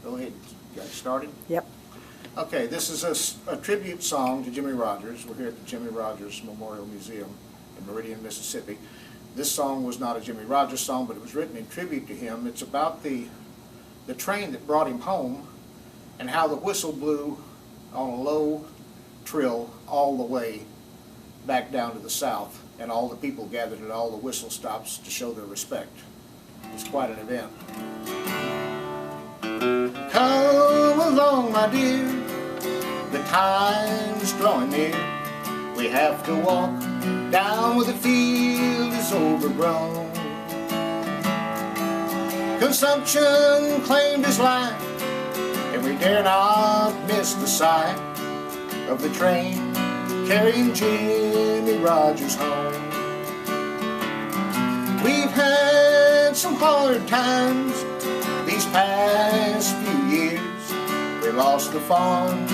Go ahead. Got it started? Yep. Okay, this is a tribute song to Jimmie Rodgers. We're here at the Jimmie Rodgers Memorial Museum in Meridian, Mississippi. This song was not a Jimmie Rodgers song, but it was written in tribute to him. It's about the train that brought him home and how the whistle blew on a low trill all the way back down to the south, and all the people gathered at all the whistle stops to show their respect. It's quite an event. Come along, my dear, the time is drawing near. We have to walk down where the field is overgrown. Consumption claimed his life, and we dare not miss the sight of the train carrying Jimmie Rodgers home. We've had some hard times these past few years. We lost the farm,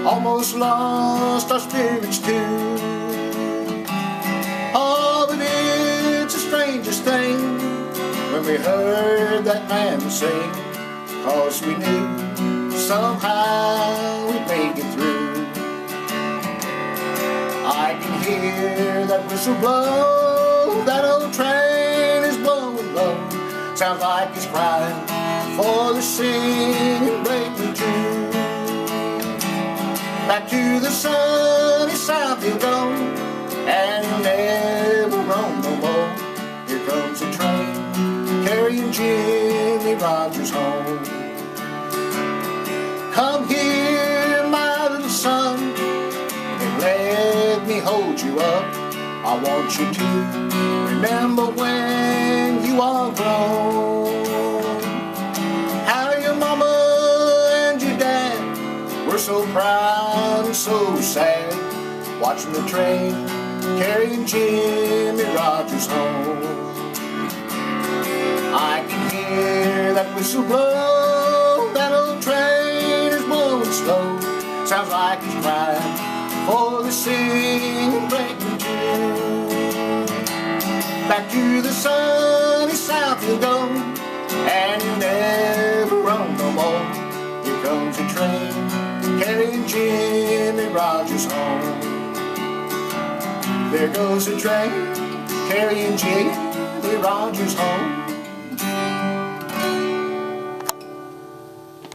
almost lost our spirits too. Oh, but it's the strangest thing when we heard that man sing, 'cause we knew somehow we'd make it through. I can hear that whistle blow, that old train is blowing low. Sounds like he's crying for the singing breaking too. Back to the sunny south he'll go, and he'll never roam no more. Here comes a train carrying Jimmie Rodgers home. Come here, my little son, and let me hold you up. I want you to remember when you are grown, how your mama and your dad were so proud and so sad, watching the train carrying Jimmie Rodgers home. I can hear that whistle blow, that old train is blowing slow. Sounds like he's crying for the singing breaking tune. Back to the sunny south he'll go, and he'll never roam no more. Here comes a train carrying Jimmie Rodgers home. There goes a train carrying Jimmie Rodgers home.